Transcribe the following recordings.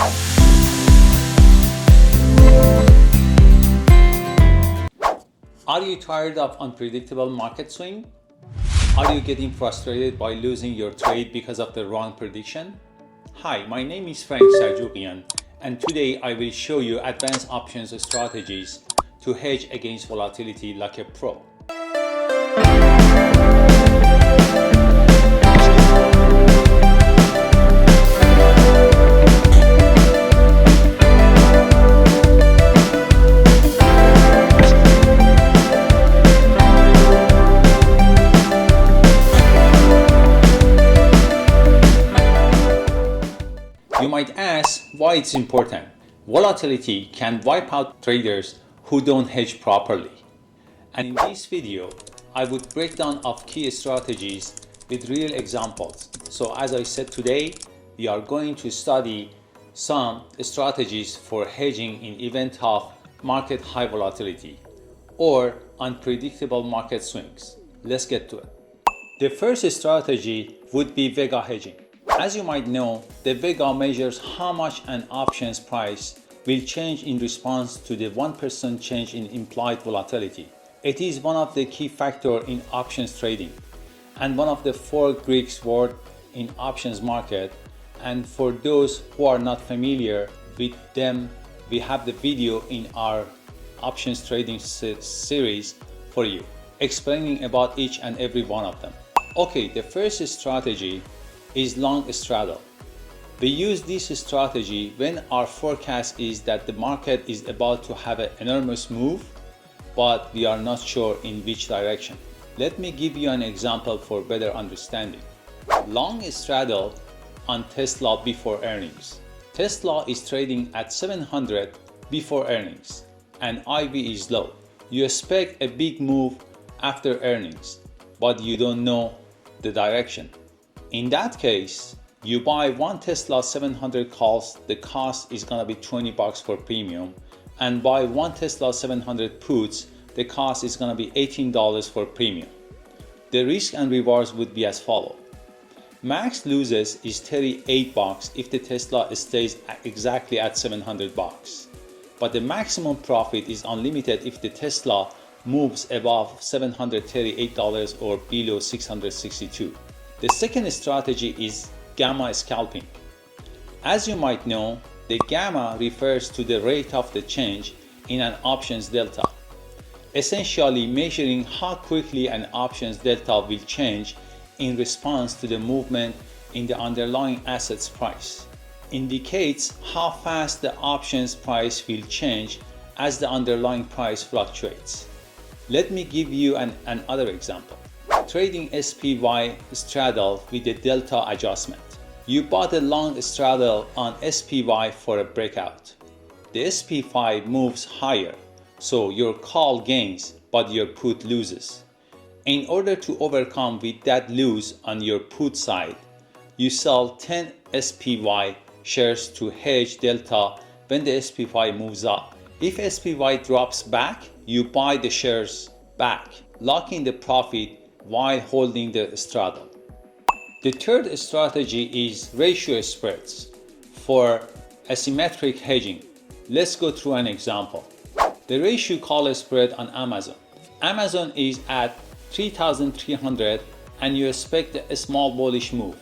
Are you tired of unpredictable market swing? Are you getting frustrated by losing your trade because of the wrong prediction? Hi, my name is Sarjoghian, and today I will show you advanced options strategies to hedge against volatility like a pro. You might ask why it's important. Volatility can wipe out traders who don't hedge properly. And in this video, I would break down of key strategies with real examples. So as I said today, we are going to study some strategies for hedging in event of market high volatility or unpredictable market swings. Let's get to it. The first strategy would be Vega hedging. As you might know, the Vega measures how much an option's price will change in response to the 1% change in implied volatility. It is one of the key factors in options trading and one of the 4 Greek words in options market. And for those who are not familiar with them, we have the video in our options trading series for you, explaining about each and every one of them. Okay, the first strategy is long straddle. We use this strategy when our forecast is that the market is about to have an enormous move, but we are not sure in which direction. Let me give you an example for better understanding. Long straddle on Tesla before earnings. Tesla is trading at 700 before earnings and IV is low. You expect a big move after earnings, but you don't know the direction. In that case, you buy one Tesla 700 calls, the cost is gonna be $20 for premium, and buy one Tesla 700 puts, the cost is gonna be $18 for premium. The risk and rewards would be as follows. Max loses is $38 if the Tesla stays exactly at $700, but the maximum profit is unlimited if the Tesla moves above $738 or below $662. The second strategy is gamma scalping. As you might know, the gamma refers to the rate of the change in an option's delta, essentially measuring how quickly an option's delta will change in response to the movement in the underlying asset's price. Indicates how fast the option's price will change as the underlying price fluctuates. Let me give you another example. Trading SPY straddle with a delta adjustment. You bought a long straddle on SPY for a breakout. The SPY moves higher, so your call gains, but your put loses. In order to overcome with that lose on your put side, you sell 10 SPY shares to hedge delta when the SPY moves up. If SPY drops back, you buy the shares back, locking the profit while holding the straddle. The third strategy is ratio spreads for asymmetric hedging. Let's go through an example. The ratio call spread on Amazon. Amazon is at 3,300 and you expect a small bullish move.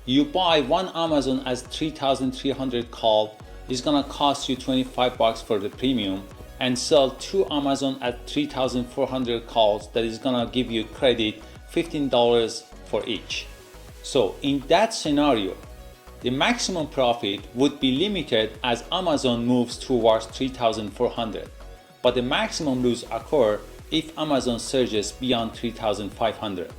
You buy one Amazon as 3,300 call, is gonna cost you $25 for the premium, and sell 2 Amazon at 3,400 calls, that is gonna give you credit $15 for each. So in that scenario, the maximum profit would be limited as Amazon moves towards 3,400, but the maximum loss occur if Amazon surges beyond 3,500.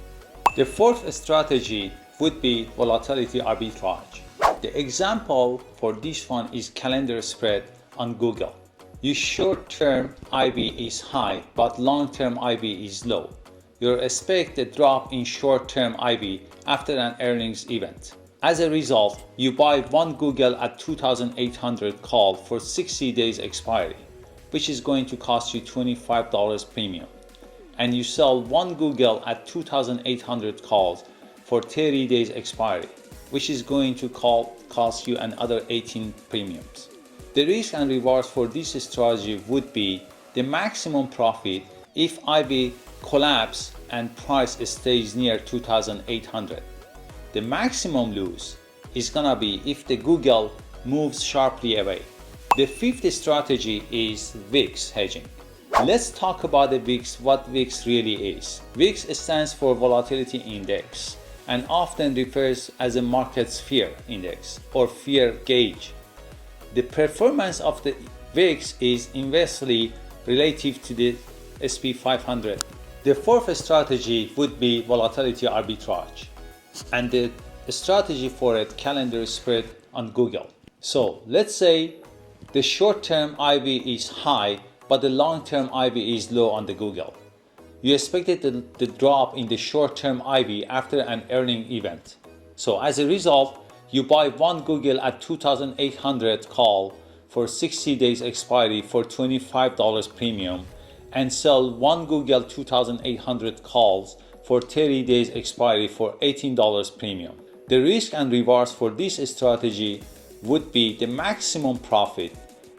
The fourth strategy would be volatility arbitrage. The example for this one is calendar spread on Google. Your short-term IV is high, but long-term IV is low. You expect a drop in short-term IV after an earnings event. As a result, you buy one Google at 2,800 call for 60 days expiry, which is going to cost you $25 premium. And you sell one Google at 2,800 calls for 30 days expiry, which is going to cost you another 18 premiums. The risk and rewards for this strategy would be the maximum profit if IV collapse and price stays near 2,800. The maximum lose is gonna be if the Google moves sharply away. The fifth strategy is VIX hedging. Let's talk about the VIX, what VIX really is. VIX stands for Volatility Index and often refers as a market's fear index or fear gauge. The performance of the VIX is inversely relative to the SP 500. The fourth strategy would be volatility arbitrage, and the strategy for it, calendar spread on Google. So let's say the short-term IV is high, but the long-term IV is low on the Google. You expected the drop in the short-term IV after an earning event. So as a result, you buy one Google at 2,800 call for 60 days expiry for $25 premium and sell one Google 2,800 calls for 30 days expiry for $18 premium. The risk and rewards for this strategy would be the maximum profit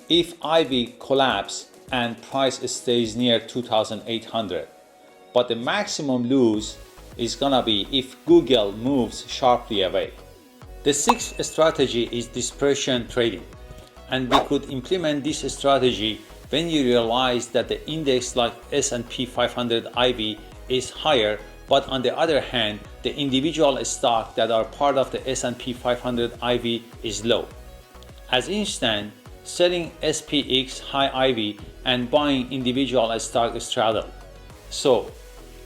if IV collapse and price stays near 2,800, but the maximum lose is gonna be if Google moves sharply away. The sixth strategy is dispersion trading, and we could implement this strategy when you realize that the index like S&P 500 IV is higher, but on the other hand, the individual stocks that are part of the S&P 500 IV is low. As instant, selling SPX high IV and buying individual stock straddle. So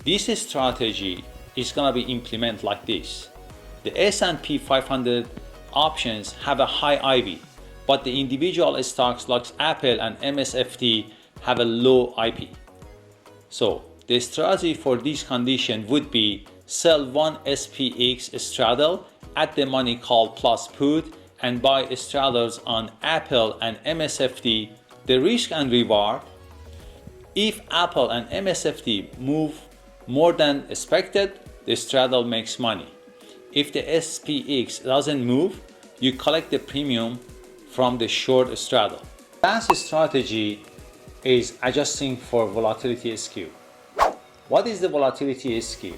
this strategy is gonna be implemented like this. The S&P 500 options have a high IV, but the individual stocks like Apple and MSFT have a low IP. So the strategy for this condition would be sell one SPX straddle at the money call plus put and buy straddles on Apple and MSFT. The risk and reward: if Apple and MSFT move more than expected, the straddle makes money. If the SPX doesn't move, you collect the premium from the short straddle. Last strategy is adjusting for volatility skew. What is the volatility skew?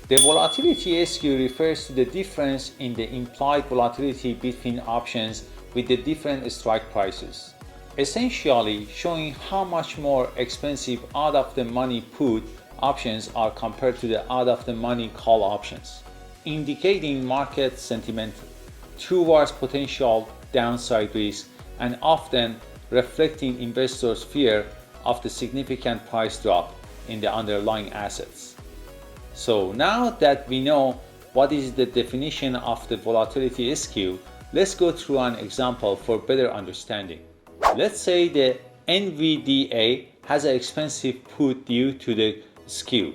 The volatility skew refers to the difference in the implied volatility between options with the different strike prices, essentially showing how much more expensive out-of-the-money put options are compared to the out-of-the-money call options, indicating market sentiment towards potential downside risk and often reflecting investors' fear of the significant price drop in the underlying assets. So now that we know what is the definition of the volatility skew, let's go through an example for better understanding. Let's say the NVDA has an expensive put due to the skew,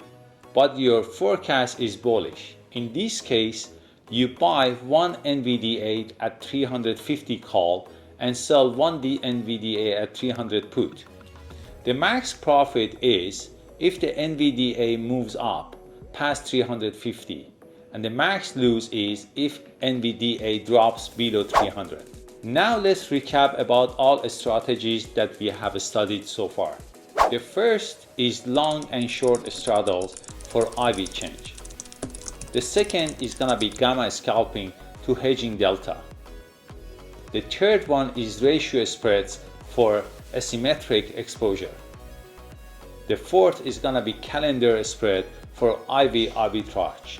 but your forecast is bullish. In this case, you buy one NVDA at 350 call and sell one NVDA at 300 put. The max profit is if the NVDA moves up past 350, and the max lose is if NVDA drops below 300. Now let's recap about all strategies that we have studied so far. The first is long and short straddles for IV change. The second is gonna be gamma scalping to hedging delta. The third one is ratio spreads for asymmetric exposure. The fourth is gonna be calendar spread for IV arbitrage.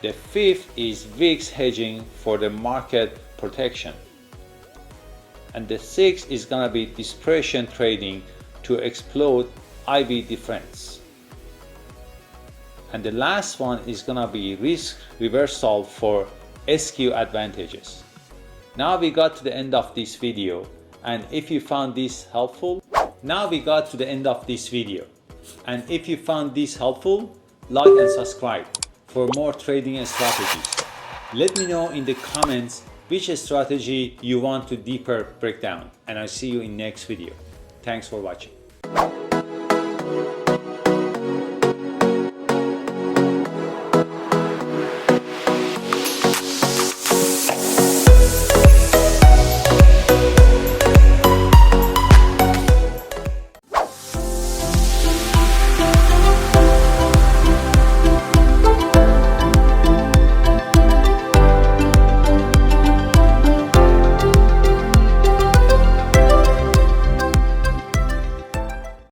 The fifth is VIX hedging for the market protection. And the sixth is gonna be dispersion trading to exploit IV difference. And the last one is gonna be risk reversal for SQ advantages. Now we got to the end of this video, and if you found this helpful, like and subscribe for more trading strategies. Let me know in the comments which strategy you want to deeper break down, and I'll see you in next video. Thanks for watching.